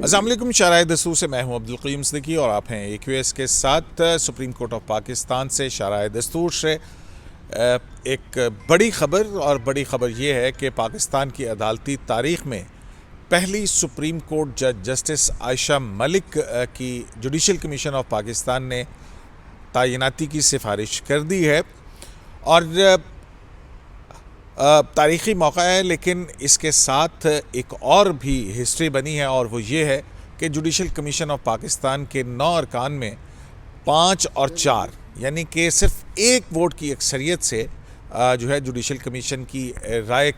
अस्सलाम वालेकुम। शराय दस्तूर से मैं हूं अब्दुल क़य्यूम सिद्दीकी और आप हैं AQS के साथ। सुप्रीम कोर्ट ऑफ पाकिस्तान से शराय दस्तूर से एक बड़ी ख़बर, और बड़ी ख़बर ये है कि पाकिस्तान की अदालती तारीख़ में पहली सुप्रीम कोर्ट जज जस्टिस आयशा मलिक की जुडिशल कमीशन ऑफ पाकिस्तान ने तैनाती की सिफारिश कर दी है। और तारीख़ी मौका है, लेकिन इसके साथ एक और भी हिस्ट्री बनी है, और वो ये है कि जुडिशल कमीशन ऑफ पाकिस्तान के 9 अरकान में 5 और 4 यानी कि सिर्फ एक वोट की अक्सरियत से जो है जुडिशल कमीशन की राय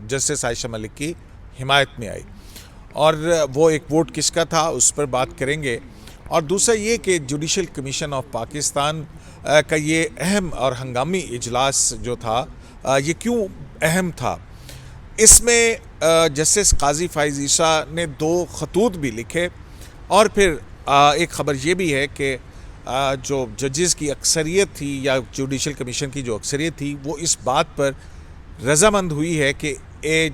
जस्टिस आयशा मलिक की हिमायत में आई। और वो एक वोट किसका था उस पर बात करेंगे। और दूसरा ये कि जुडिशल कमीशन ऑफ पाकिस्तान का ये अहम और हंगामी इजलास जो था ये क्यों अहम था। इसमें जस्टिस काजी फ़ाइज़ ईसा ने 2 खतूत भी लिखे, और फिर एक ख़बर ये भी है कि जो जजेस की अक्सरियत थी या जुडिशल कमीशन की जो अक्सरियत थी वो इस बात पर रजामंद हुई है कि एक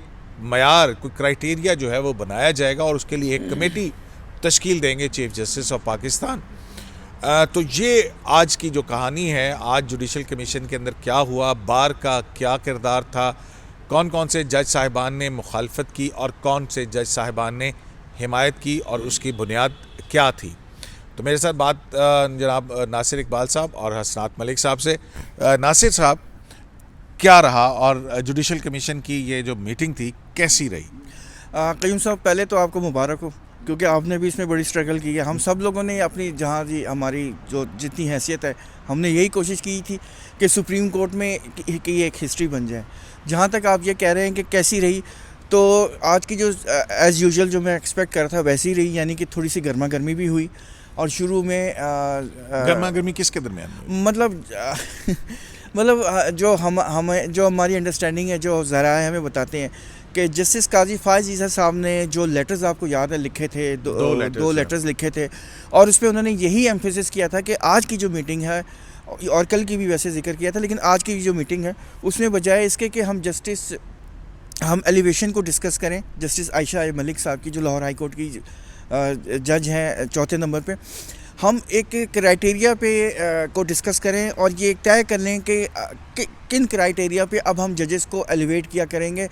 मयार कोई क्राइटेरिया जो है वो बनाया जाएगा, और उसके लिए एक कमेटी तश्कील देंगे चीफ जस्टिस ऑफ पाकिस्तान। तो ये आज की जो कहानी है, आज जुडिशल कमीशन के अंदर क्या हुआ, बार का क्या किरदार था, कौन कौन से जज साहिबान ने मुखालफत की और कौन से जज साहिबान ने हिमायत की, और उसकी बुनियाद क्या थी। तो मेरे साथ बात जनाब नासिर इकबाल साहब और हसनात मलिक साहब से। नासिर साहब, क्या रहा और जुडिशल कमीशन की ये जो मीटिंग थी कैसी रही? क़य्यूम साहब, पहले तो आपको मुबारक हो, क्योंकि आपने भी इसमें बड़ी स्ट्रगल की है। हम सब लोगों ने अपनी जहाँ जी हमारी जो जितनी हैसियत है, हमने यही कोशिश की थी कि सुप्रीम कोर्ट में की एक हिस्ट्री बन जाए। जहाँ तक आप ये कह रहे हैं कि कैसी रही, तो आज की जो एज़ यूजुअल जो मैं एक्सपेक्ट कर रहा था वैसी ही रही, यानी कि थोड़ी सी गर्मा गर्मी भी हुई। और शुरू में गर्मा गर्मी किसके दरमियान? मतलब जो जो हमारी अंडरस्टैंडिंग है, जो ज़राए हमें बताते हैं कि जस्टिस काजी फ़ाइज़ ईसा साहब ने जो लेटर्स आपको याद है लिखे थे, दो लेटर्स लिखे थे, और उस पर उन्होंने यही एम्फेसिस किया था कि आज की जो मीटिंग है, और कल की भी वैसे जिक्र किया था, लेकिन आज की जो मीटिंग है उसमें बजाय इसके कि हम एलिवेशन को डिस्कस करें, जस्टिस आयशा मलिक साहब की जो लाहौर हाई कोर्ट की जज हैं 4थे नंबर पे, हम एक क्राइटेरिया पे को डिस्कस करें और ये तय कर लें कि किन क्राइटेरिया पे अब हम जजेस को एलिवेट किया करेंगे,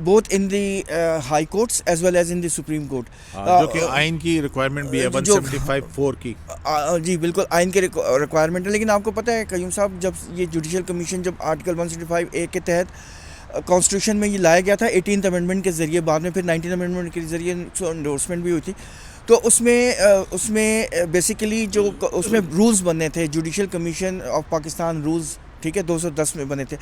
both in the high courts as well as in the supreme court, जो कि आइन की रिक्वायरमेंट भी है 175(4) की। जी बिल्कुल, आइन की रिक्वायरमेंट है। लेकिन आपको पता है क़य्यूम साहब, जब ये जुडिशल कमीशन जब आर्टिकल 175(a) के तहत कॉन्स्टिट्यूशन में ये लाया गया था 18th अमेंडमेंट के ज़रिए, बाद में फिर 19th अमेंडमेंट के ज़रिए एंडोर्समेंट भी हुई थी, तो उसमें बेसिकली जो उसमें रूल्स बने थे, judicial commission of Pakistan rules, ठीक है, 210 में बने थे,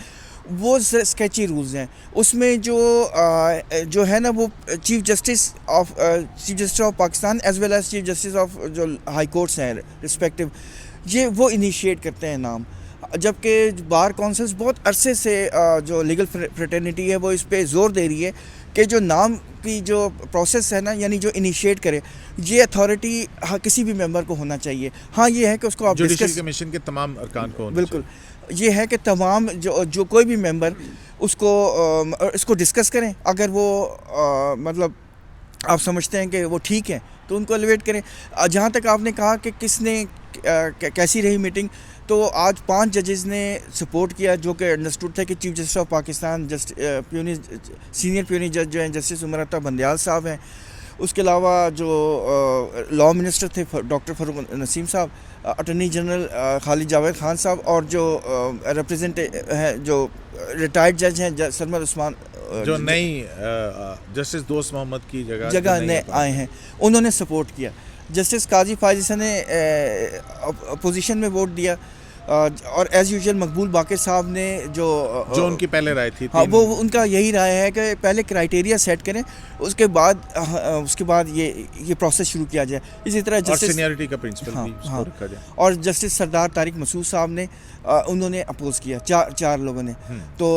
वो स्केची रूल्स हैं। उसमें जो है ना, वो chief justice of Pakistan as well as chief justice of जो हाई कोर्ट्स हैं रिस्पेक्टिव, ये वो इनिशिएट करते हैं नाम। जबकि बार काउंसिल्स बहुत अरसे से जो लीगल फ्रेटर्निटी है वो इस पे जोर दे रही है कि जो नाम की जो प्रोसेस है ना, यानी जो इनिशिएट करे, ये अथॉरिटी किसी भी मेंबर को होना चाहिए। हाँ, ये है कि उसको आप जुडिशल कमीशन के तमाम अरकान को बिल्कुल ये है कि तमाम जो कोई भी मेंबर इसको डिस्कस करें। अगर वो मतलब आप समझते हैं कि वो ठीक है तो उनको एलिवेट करें। जहाँ तक आपने कहा कि किसने कैसी रही मीटिंग, तो आज 5 जजेस ने सपोर्ट किया, जो कि अंडरस्टूड था कि chief justice of Pakistan senior puny जज जो हैं जस्टिस उमर अता बंदयाल साहब हैं, उसके अलावा जो लॉ मिनिस्टर थे डॉक्टर फरूक नसीम साहब, अटॉर्नी जनरल खालिद जावेद खान साहब, और जो रिप्रेजेंटेटिव हैं जो रिटायर्ड जज हैं सरमद उस्मान, जो नई जस्टिस दोस्त मोहम्मद की जगह ने आए हैं, उन्होंने सपोर्ट किया। जस्टिस काजी फ़ाइज़ ईसा ने अपोजिशन में वोट दिया, और एज़ यूजुअल मकबूल बाक़िर साहब ने जो उनकी पहले राय थी, हाँ, वो उनका यही राय है कि पहले क्राइटेरिया सेट करें, उसके बाद ये प्रोसेस शुरू किया जाए। इसी तरह जस्टिस सीनियरिटी का प्रिंसिपल भी रखा जाए। और जस्टिस सरदार तारिक मसूद साहब ने उन्होंने अपोज़ किया, चार लोगों ने। तो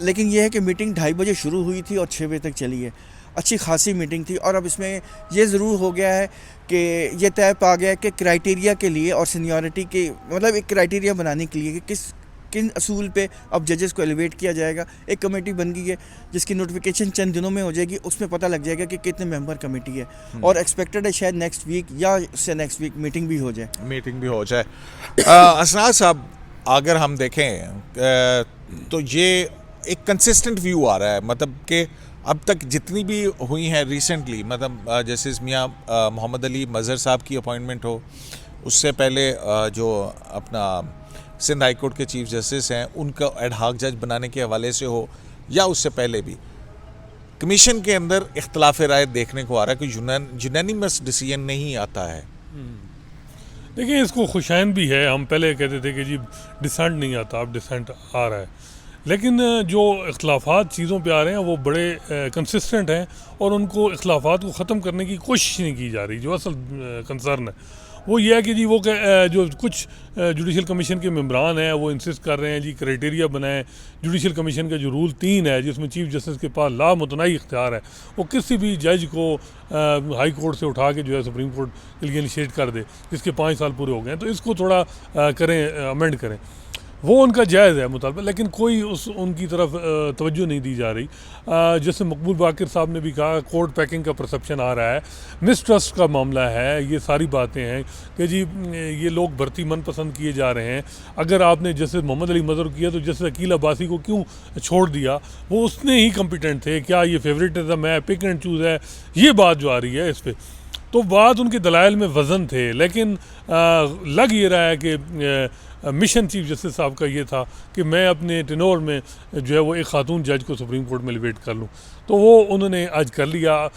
लेकिन ये है कि मीटिंग 2:30 बजे शुरू हुई थी और 6 बजे तक चली है। अच्छी खासी मीटिंग थी, और अब इसमें ये ज़रूर हो गया है कि ये तय पा गया कि क्राइटेरिया के लिए और सीनियरिटी के मतलब एक क्राइटेरिया बनाने के लिए कि किन असूल पे अब जजेस को एलिवेट किया जाएगा। एक कमेटी बन गई है जिसकी नोटिफिकेशन चंद दिनों में हो जाएगी, उसमें पता लग जाएगा कि कितने मेंबर कमेटी है, और एक्सपेक्टेड है शायद नेक्स्ट वीक या उससे नेक्स्ट वीक मीटिंग भी हो जाए। असरार साहब, अगर हम देखें तो ये एक कंसिस्टेंट व्यू आ रहा है, मतलब कि अब तक जितनी भी हुई हैं रिसेंटली, मतलब जैसे मियाँ मोहम्मद अली मज़हर साहब की अपॉइंटमेंट हो, उससे पहले जो अपना सिंध हाई कोर्ट के चीफ जस्टिस हैं उनका एड हाक जज बनाने के हवाले से हो, या उससे पहले भी कमीशन के अंदर इख्तलाफ राय देखने को आ रहा है कि यूनानिमस डिसीजन नहीं आता है। देखिए, इसको खुशाइन भी है। हम पहले कहते थे कि जी डिसेंट नहीं आता, अब डिसेंट आ रहा है, लेकिन जो इख्तलाफात चीज़ों पे आ रहे हैं वो बड़े कंसिस्टेंट हैं और उनको इख्तलाफात को ख़त्म करने की कोशिश नहीं की जा रही। जो असल कंसर्न है वो ये है कि जी वो जो कुछ जुडिशल कमीशन के मेंबरान हैं वो इंसिस्ट कर रहे हैं जी क्राइटेरिया बनाएं। जुडिशल कमीशन का जो रूल 3 है जिसमें चीफ जस्टिस के पास लामुतनाई इख्तियार है, वो किसी भी जज को हाई कोर्ट से उठा के जो है सुप्रीम कोर्ट के लिए इनिशिएट कर दे, जिसके 5 साल पूरे हो गए हैं, तो इसको थोड़ा करें, अमेंड करें। वो उनका जायज़ है मुतालबा, लेकिन कोई उनकी तरफ तवज्जो नहीं दी जा रही। जैसे मकबूल बाकिर साहब ने भी कहा, कोर्ट पैकिंग का परसेप्शन आ रहा है, मिसट्रस्ट का मामला है, ये सारी बातें हैं कि जी ये लोग भर्ती मनपसंद किए जा रहे हैं। अगर आपने जैसे मोहम्मद अली मज़हर किया तो जैसे अकील अब्बासी को क्यों छोड़ दिया, वो उसने ही कम्पिटेंट थे, क्या ये फेवरेटिज्म है, पिक एंड चूज़ है, ये बात जो आ रही है इस पर। तो बात उनके दलाइल में वज़न थे, लेकिन लग ये रहा है कि मिशन चीफ जस्टिस साहब का ये था कि मैं अपने टेनोर में जो है वो एक खातून जज को सुप्रीम कोर्ट में एलिवेट कर लूँ, तो वो उन्होंने आज कर लिया।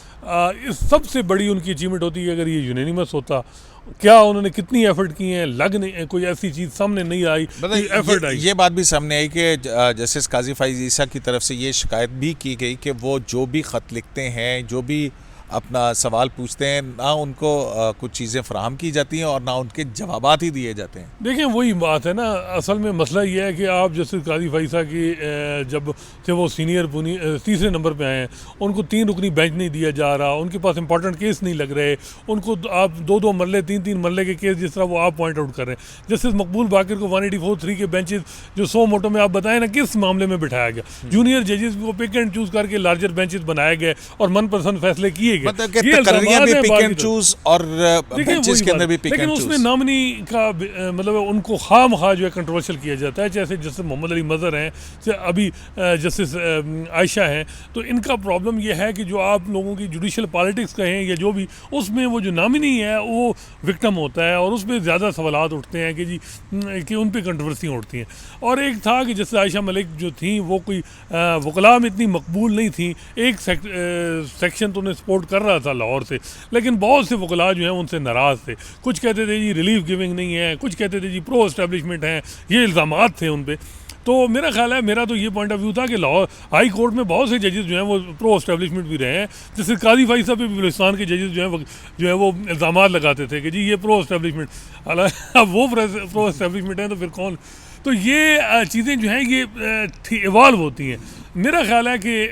इस सबसे बड़ी उनकी अचीवमेंट होती है अगर ये यूनानिमस होता। क्या उन्होंने कितनी एफर्ट की हैं, लग नहीं कोई ऐसी चीज़ सामने नहीं आई, एफर्ट आई। ये बात भी सामने आई कि जस्टिस काजी फाइज ईसा की तरफ से ये शिकायत भी की गई कि वो जो भी ख़त लिखते हैं, जो भी अपना सवाल पूछते हैं, ना उनको कुछ चीज़ें फराहम की जाती हैं और ना उनके जवाबात ही दिए जाते हैं। देखिए, वही बात है ना, असल में मसला ये है कि आप जैसे काजी फाइसा की जब थे वो सीनियर तीसरे नंबर पे आए हैं, उनको 3 रुकनी बेंच नहीं दिया जा रहा, उनके पास इंपॉर्टेंट केस नहीं लग रहे, उनको आप 2-2 मरले 3-3 मरले के केस जिस तरह वो आप पॉइंट आउट कर रहे हैं। जस्टिस मकबूल बाकिर को 184(3) के बेंचेस जो 100 मोटो में आप बताएं ना किस मामले में बिठाया गया, जूनियर जजेस को पिक एंड चूज़ करके लार्जर बेंचेस बनाए गए और मनपसंद फैसले किए गए। लेकिन उसमें नॉमिनी का मतलब उनको खामखा जो है कंट्रोवर्शियल किया जाता है। जैसे मोहम्मद अली मज़हर हैं, अभी जस्टिस आयशा हैं, तो इनका प्रॉब्लम ये है कि जो आप लोगों की जुडिशल पॉलिटिक्स कहें या जो भी, उसमें वो जो नॉमिनी है वो विक्टिम होता है और उसमें ज़्यादा सवालात उठते हैं कि जी कि उन पर कंट्रोवर्सी उठती हैं। और एक था कि जैसे आयशा मलिक जो थी वो कोई वकला में इतनी मकबूल नहीं थी। एक सेक्शन तो उन्हें सपोर्ट कर रहा था लाहौर से, लेकिन बहुत से वकला जो हैं उनसे नाराज़ थे। कुछ कहते थे जी रिलीफ गिविंग नहीं है, कुछ कहते थे जी प्रो एस्टेब्लिशमेंट हैं, ये इल्ज़ामात थे उन पर। तो मेरा ख्याल है, मेरा तो ये पॉइंट ऑफ व्यू था कि लाहौर हाई कोर्ट में बहुत से जजेस जो हैं वो प्रो एस्टेब्लिशमेंट भी रहे हैं। जैसे काजी फाइसा पे भी बलूचिस्तान के जजेस जो है वो इल्ज़ाम लगाते थे कि जी ये प्रो एस्टेब्लिशमेंट, हालांकि अब वो प्रो एस्टेब्लिशमेंट है तो फिर कौन। तो ये चीज़ें जो हैं ये इवॉल्व होती हैं। मेरा ख्याल है कि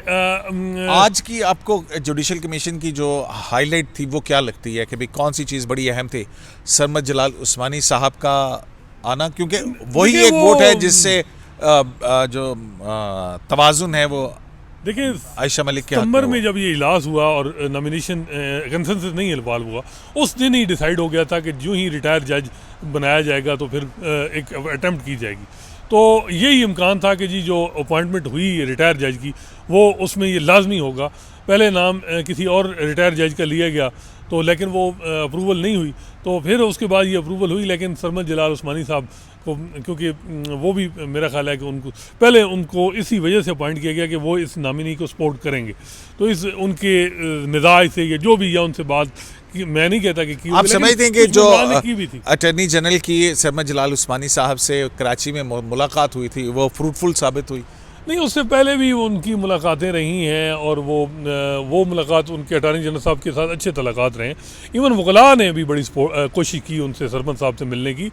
आज की आपको जुडिशल कमीशन की जो हाईलाइट थी वो क्या लगती है कि भाई कौन सी चीज़ बड़ी अहम थी? सरमद जलाल उस्मानी साहब का आना, क्योंकि वही एक वोट है जिससे जो तवाज़ुन है वो देखिए आयशा मलिक के सितंबर में जब ये इजलास हुआ और नॉमिनेशन कंसेंसस नहीं इन्वॉल्व हुआ, उस दिन ही डिसाइड हो गया था कि जो ही रिटायर जज बनाया जाएगा तो फिर एक अटैम्प्ट की जाएगी। तो यही इम्कान था कि जी जो अपॉइंटमेंट हुई रिटायर जज की वो उसमें ये लाजमी होगा। पहले नाम किसी और रिटायर जज का लिया गया तो लेकिन वो अप्रूवल नहीं हुई, तो फिर उसके बाद ये अप्रूवल हुई। लेकिन सरमद जलाल उस्मानी साहब को, क्योंकि वो भी मेरा ख्याल है कि उनको पहले उनको इसी वजह से अपॉइंट किया गया कि वो इस नामिनी को सपोर्ट करेंगे, तो इस उनके मिजाज से या जो भी या उनसे बात मैं नहीं कहता कि आप समझते हैं कि जो अटॉर्नी जनरल की सरमद जलाल उस्मानी साहब से कराची में मुलाकात हुई थी वो फ्रूटफुल साबित हुई? नहीं, उससे पहले भी उनकी मुलाकातें रही हैं और वो मुलाकात उनके अटॉर्नी जनरल साहब के साथ अच्छे तलाक़ात रहे हैं। इवन वकला ने भी बड़ी कोशिश की उनसे, सरमद साहब से मिलने की।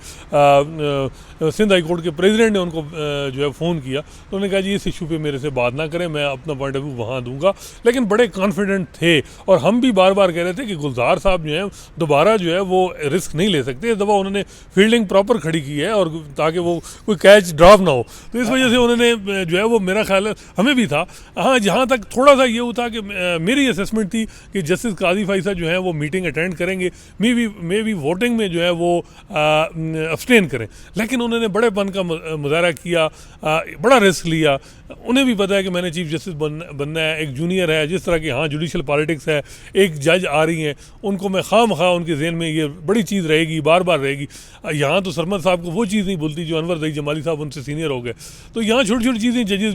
सिंध हाई कोर्ट के प्रेसिडेंट ने उनको जो है फ़ोन किया, तो उन्होंने कहा जी इस इशू पे मेरे से बात ना करें, मैं अपना पॉइंट ऑफ व्यू वहाँ दूंगा। लेकिन बड़े कॉन्फिडेंट थे, और हम भी बार बार कह रहे थे कि गुलजार साहब जो है दोबारा जो है वो रिस्क नहीं ले सकते। इस दफ़ा उन्होंने फील्डिंग प्रॉपर खड़ी की है, और ताकि वो कोई कैच ड्रॉप ना हो, तो इस वजह से उन्होंने जो है वो, मेरा ख्याल है हमें भी था। हाँ, जहाँ तक थोड़ा सा ये होता कि मेरी असेसमेंट थी कि जस्टिस काजी फाइसा जो है वो मीटिंग अटेंड करेंगे, मे बी वोटिंग में जो है वो अब्सटेन करें, लेकिन उन्होंने बड़ेपन का मुजाहरा किया, बड़ा रिस्क लिया। उन्हें भी पता है कि मैंने चीफ जस्टिस बनना है, एक जूनियर है, जिस तरह की हाँ जुडिशल पॉलिटिक्स है, एक जज आ रही हैं, उनको मैं खामखा उनके जहन में ये बड़ी चीज़ रहेगी, बार बार रहेगी। यहाँ तो सरमद साहब को वो चीज़ नहीं भूलती जो अनवर दई जमाली साहब उनसे सीनियर हो गए, तो यहाँ छोटी छोटी चीज़ें जजेस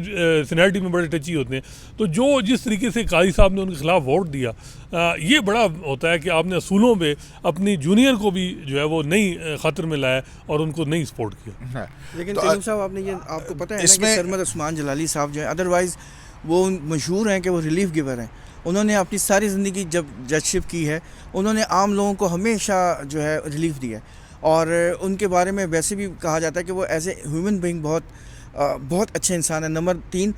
सीनियरिटी में बड़े टची होते हैं। तो जो जिस तरीके से काजी साहब ने उनके खिलाफ वोट दिया, ये बड़ा होता है कि आपने असूलों पे अपनी जूनियर को भी जो है वो नहीं ख़ातिर में लाया और उनको नहीं सपोर्ट किया। लेकिन तो कयूम साहब, आपने ये आपको पता है ना कि सरमद उस्मान जलाली साहब जो है, अदरवाइज़ वो मशहूर हैं कि वो रिलीफ गिवर हैं। उन्होंने अपनी सारी ज़िंदगी जब जजशिप की है, उन्होंने आम लोगों को हमेशा जो है रिलीफ दिया है, और उनके बारे में वैसे भी कहा जाता है कि वो एज ए ह्यूमन बीइंग बहुत अच्छे इंसान है। नंबर 3,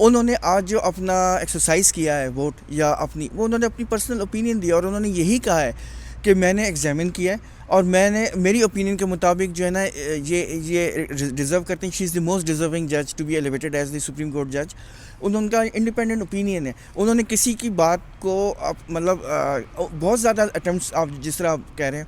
उन्होंने आज जो अपना एक्सरसाइज किया है वोट, या वो उन्होंने अपनी पर्सनल ओपिनियन दिया, और उन्होंने यही कहा है कि मैंने एग्जामिन किया है, और मेरी ओपिनियन के मुताबिक जो है ना ये डिज़र्व करते हैं। She is the most deserving जज to be elevated as the supreme court जज। उनका इंडिपेंडेंट ओपिनियन है, उन्होंने किसी की बात को मतलब बहुत ज़्यादा अटैम्प्ट्स, आप जिस तरह आप कह रहे हैं,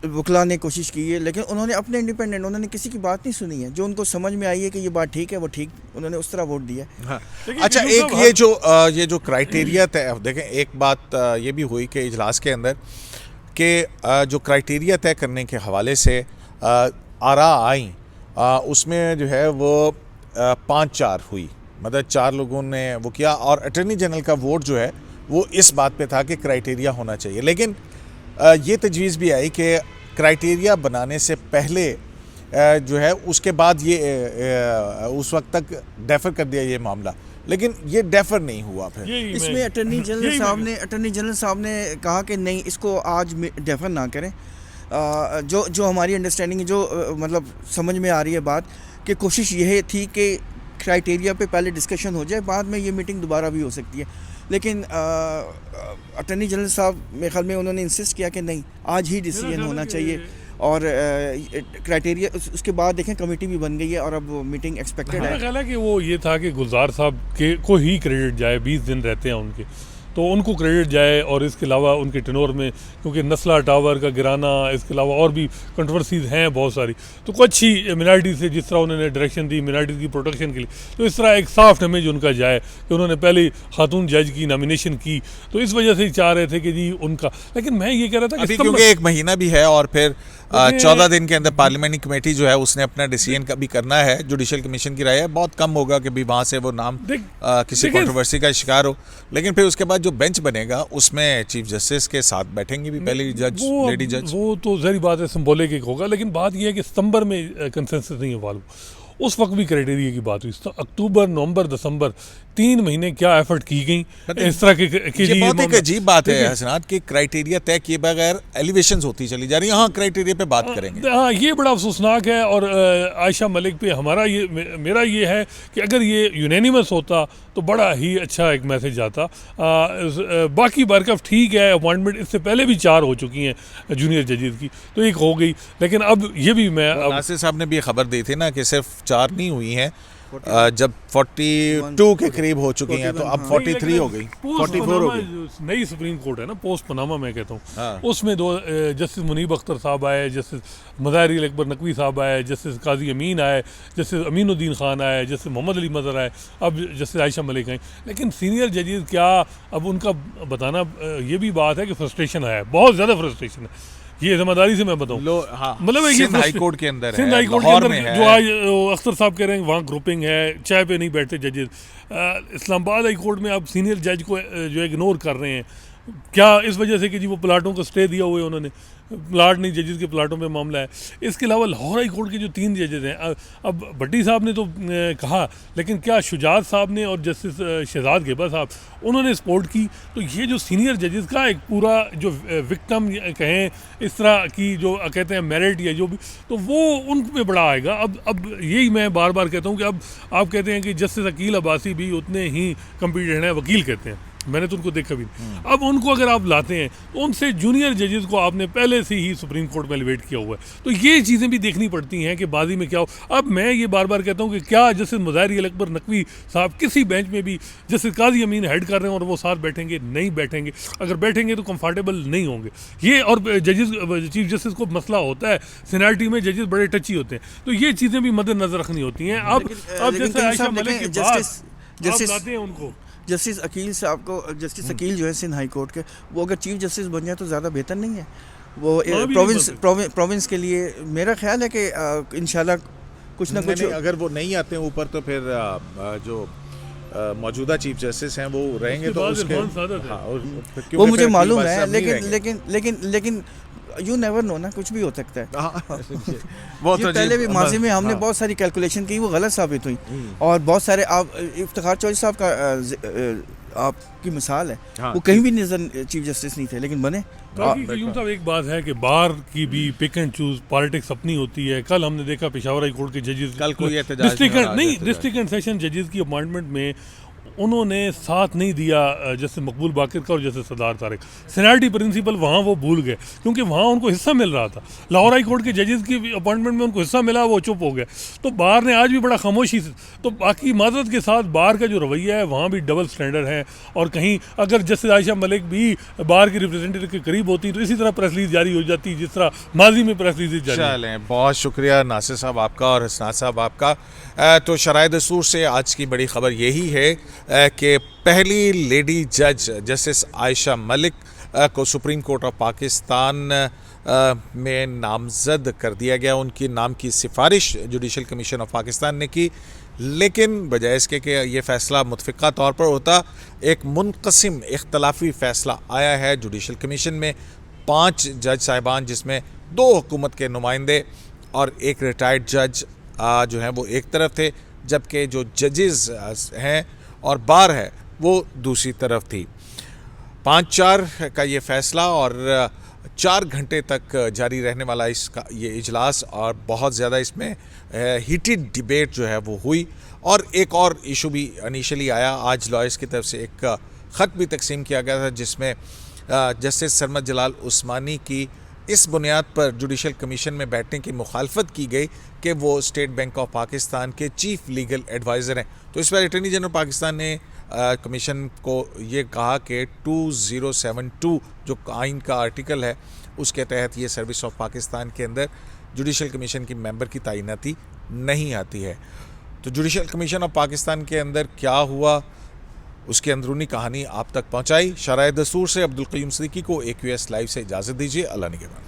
वकला ने कोशिश की है, लेकिन उन्होंने अपने इंडिपेंडेंट, उन्होंने किसी की बात नहीं सुनी है। जो उनको समझ में आई है कि ये बात ठीक है, वो ठीक, उन्होंने उस तरह वोट दिया। हाँ। अच्छा, एक ये जो क्राइटेरिया तय, देखें एक बात ये भी हुई कि इजलास के अंदर कि जो क्राइटेरिया तय करने के हवाले से आरा आई, उसमें जो है वो 5-4 हुई, मतलब 4 लोगों ने वो किया, और अटॉर्नी जनरल का वोट जो है वो इस बात पे था कि क्राइटेरिया होना चाहिए। लेकिन ये तजवीज़ भी आई कि क्राइटेरिया बनाने से पहले जो है उसके बाद ये उस वक्त तक डेफर कर दिया ये मामला, लेकिन ये डेफर नहीं हुआ। फिर इसमें अटॉर्नी जनरल साहब ने कहा कि नहीं, इसको आज डेफर ना करें। जो हमारी अंडरस्टैंडिंग है, जो मतलब समझ में आ रही है बात, कि कोशिश यह थी कि क्राइटेरिया पे पहले डिस्कशन हो जाए, बाद में ये मीटिंग दोबारा भी हो सकती है। लेकिन अटॉर्नी जनरल साहब मेरे ख्याल में उन्होंने इंसिस्ट किया कि नहीं, आज ही डिसीजन होना चाहिए, और क्राइटेरिया उसके बाद देखें कमेटी भी बन गई है, और अब मीटिंग एक्सपेक्टेड है। मेरा ख्याल है कि वो ये था कि गुलजार साहब के को ही क्रेडिट जाए, 20 दिन रहते हैं उनके, तो उनको क्रेडिट जाए। और इसके अलावा उनके टेनोर में, क्योंकि नस्ला टावर का गिराना, इसके अलावा और भी कंट्रोवर्सीज हैं बहुत सारी, तो कुछ अच्छी मिनॉरिटी से जिस तरह उन्होंने डायरेक्शन दी मिनॉरिटी की प्रोटेक्शन के लिए, तो इस तरह एक सॉफ्ट इमेज उनका जाए कि उन्होंने पहले खातून जज की नॉमिनेशन की, तो इस वजह से चाह रहे थे कि जी उनका। लेकिन मैं ये कह रहा था कि क्योंकि 1 महीना भी है, और फिर 14 दिन के अंदर पार्लियामेंट्री कमेटी जो है उसने अपना डिसीजन का भी करना है। जुडिशल कमीशन की राय है, बहुत कम होगा कि भी वहाँ से वो नाम किसी कंट्रोवर्सी का शिकार हो, लेकिन फिर उसके बाद जो बेंच बनेगा उसमें चीफ जस्टिस के साथ बैठेंगी भी पहली जज, लेडी जज। वो तो ज़ाहिर बात है सिंबॉलिक एक होगा, लेकिन बात यह है कि सितंबर में कंसेंसस नहीं हुआ, उस वक्त भी क्राइटेरिया की बात हुई। तो अक्टूबर, नवंबर, दिसंबर 3 महीने क्या एफर्ट की गई इस तरह के ये बहुत एक अजीब बात है हसनात कि क्राइटेरिया तय किए बगैर एलिवेशंस होती चली जा रही है। हाँ, क्राइटेरिया पे बात करेंगे। हाँ, ये बड़ा अफसोसनाक है। और आयशा मलिक पे मेरा ये है कि अगर ये यूनैनिमस होता तो बड़ा ही अच्छा एक मैसेज आता। बाकी बरकफ ठीक है, अपॉइंटमेंट इससे पहले भी 4 हो चुकी हैं जूनियर जजेस की, तो एक हो गई, लेकिन अब ये भी मैं नासिर साहब ने भी खबर दी थी ना कि सिर्फ 4 नहीं हुई हैं, जब 42 के करीब हो चुकी हैं, तो अब 43 हो गई, 44 हो गई। नई सुप्रीम कोर्ट है ना, पोस्ट पनामा मैं कहता हूँ, उसमें 2 जस्टिस मुनीब अख्तर साहब आए, जस्टिस मज़ाहिर अकबर नकवी साहब आए, जस्टिस काजी अमीन आए, जस्टिस अमीनुद्दीन खान आए, जस्टिस मोहम्मद अली मज़हर आए, अब जस्टिस आयशा मलिक आई। लेकिन सीनियर जजेस क्या, अब उनका बताना ये भी बात है कि फ्रस्ट्रेशन आया है, बहुत ज़्यादा फ्रस्ट्रेशन है। ये जिम्मेदारी से मैं बताऊँ, मतलब सिंध हाई कोर्ट के अंदर सिंध हाई कोर्ट के अंदर जो आज अख्तर साहब कह रहे हैं वहाँ ग्रुपिंग है, चाय पे नहीं बैठते जजेस। इस्लामाबाद हाई कोर्ट में आप सीनियर जज को जो इग्नोर कर रहे हैं, क्या इस वजह से कि जी वो प्लाटों को स्टे दिया हुआ है उन्होंने, प्लाट नहीं जजेस के प्लाटों पे मामला है। इसके अलावा लाहौर हाई कोर्ट के जो 3 जजेस हैं, अब भट्टी साहब ने तो कहा, लेकिन क्या शुजात साहब ने और जस्टिस शहजाद गेबा साहब उन्होंने सपोर्ट की? तो ये जो सीनियर जजेस का एक पूरा जो विक्टम कहें इस तरह की जो कहते हैं मेरिट या जो भी, तो वो उन पे बड़ा आएगा। अब यही मैं बार बार कहता हूँ कि अब आप कहते हैं कि जस्टिस अकील अब्बासी भी उतने ही कम्पिटेंट हैं, वकील कहते हैं, मैंने तो उनको देखा भी नहीं। अब उनको अगर आप लाते हैं तो उनसे जूनियर जजेस को आपने पहले से ही सुप्रीम कोर्ट में एलिवेट किया हुआ है, तो ये चीज़ें भी देखनी पड़ती हैं कि बाजी में क्या हो। अब मैं ये बार बार कहता हूँ कि क्या जस्टिस मुज़ाहिर अकबर नकवी साहब किसी बेंच में भी जस्टिस काजी अमीन हेड कर रहे हैं और वो साथ बैठेंगे? नहीं बैठेंगे। अगर बैठेंगे तो कंफर्टेबल नहीं होंगे ये। और जजेस चीफ जस्टिस को मसला होता है, सीनियरिटी में जजेस बड़े टची होते हैं, तो ये चीज़ें भी मद्देनजर रखनी होती हैं। अब जैसे आयशा मलिक के बाद आप लाते हैं उनको जस्टिस अकील साहब को, जस्टिस अकील जो है सिंध हाई कोर्ट के, वो अगर चीफ जस्टिस बन जाए तो ज़्यादा बेहतर नहीं है? वो प्रोविंस के लिए मेरा ख्याल है कि इंशाल्लाह कुछ ना कुछ। अगर वो नहीं आते हैं ऊपर तो फिर जो मौजूदा चीफ जस्टिस हैं वो रहेंगे तो उसके वो मुझे मालूम है, लेकिन यू नेवर नो ना, कुछ भी हो सकता है। वो तो पहले भी माजी में हमने बहुत सारी कैलकुलेशन की, वो गलत साबित हुई। और बहुत सारे, आप इफ्तिखार चौधरी साहब का आपकी मिसाल है, वो कहीं भी नजर चीफ जस्टिस नहीं थे लेकिन बने। यूं साहब एक बात है कि बार की भी पिक एंड चूज पॉलिटिक्स अपनी होती है। कल हमने देखा पेशावर हाई कोर्ट के जजेस, कल कोई डिस्ट्रिक्ट एंड सेशन जजेस की अपॉइंटमेंट में उन्होंने साथ नहीं दिया जैसे मकबूल बाकिर का और जैसे सरदार तारिक। सीनियरिटी प्रिंसिपल वहाँ वो भूल गए क्योंकि वहाँ उनको हिस्सा मिल रहा था। लाहौर हाई कोर्ट के जजेस की अपॉइंटमेंट में उनको हिस्सा मिला, वो चुप हो गए। तो बार ने आज भी बड़ा खामोशी से, तो बाकी माजरत के साथ बार का जो रवैया है वहाँ भी डबल स्टैंडर्ड है। और कहीं अगर जस्टिस आयशा मलिक भी बार के रिप्रेजेंटेटिव के करीब होती तो इसी तरह प्रेस रिलीज जारी हो जाती जिस तरह माजी में प्रेस रिलीज जारी। चलें, बहुत शुक्रिया नासिर साहब आपका और हसनात साहब आपका। तो शराय दस्तूर से आज की बड़ी खबर यही है कि पहली लेडी जज जस्टिस आयशा मलिक को सुप्रीम कोर्ट ऑफ पाकिस्तान में नामजद कर दिया गया। उनकी नाम की सिफारिश जुडिशल कमीशन ऑफ पाकिस्तान ने की, लेकिन बजाय इसके कि ये फ़ैसला मुतफ़िक़ा तौर पर होता, एक मुनक़सिम इख्तलाफी फ़ैसला आया है जुडिशल कमीशन में। 5 जज साहिबान, जिसमें 2 हुकूमत के नुमाइंदे और एक रिटायर्ड जज जो हैं वो एक तरफ थे, जबकि जो जजेस हैं और बार है वो दूसरी तरफ थी। 5-4 का ये फ़ैसला और 4 घंटे तक जारी रहने वाला इसका ये इजलास, और बहुत ज़्यादा इसमें हीटेड डिबेट जो है वो हुई। और एक और इशू भी इनिशियली आया, आज लॉयर्स की तरफ से एक ख़त भी तकसीम किया गया था जिसमें जस्टिस सरमद जलाल उस्मानी की इस बुनियाद पर जुडिशल कमीशन में बैठने की मुखालफत की गई कि वो स्टेट बैंक ऑफ पाकिस्तान के चीफ लीगल एडवाइज़र हैं। तो इस पर अटॉर्नी जनरल पाकिस्तान ने कमीशन को ये कहा कि 2072 जो आइन का आर्टिकल है उसके तहत ये सर्विस ऑफ पाकिस्तान के अंदर जुडिशल कमीशन की मेंबर की तैनाती नहीं आती है। तो जुडिशल कमीशन ऑफ पाकिस्तान के अंदर क्या हुआ, उसकी अंदरूनी कहानी आप तक पहुंचाई। शराय दस्तूर से अब्दुल क़य्यूम सिद्दीकी को AQS लाइव से इजाज़त दीजिए। अल्लाह निगहबान।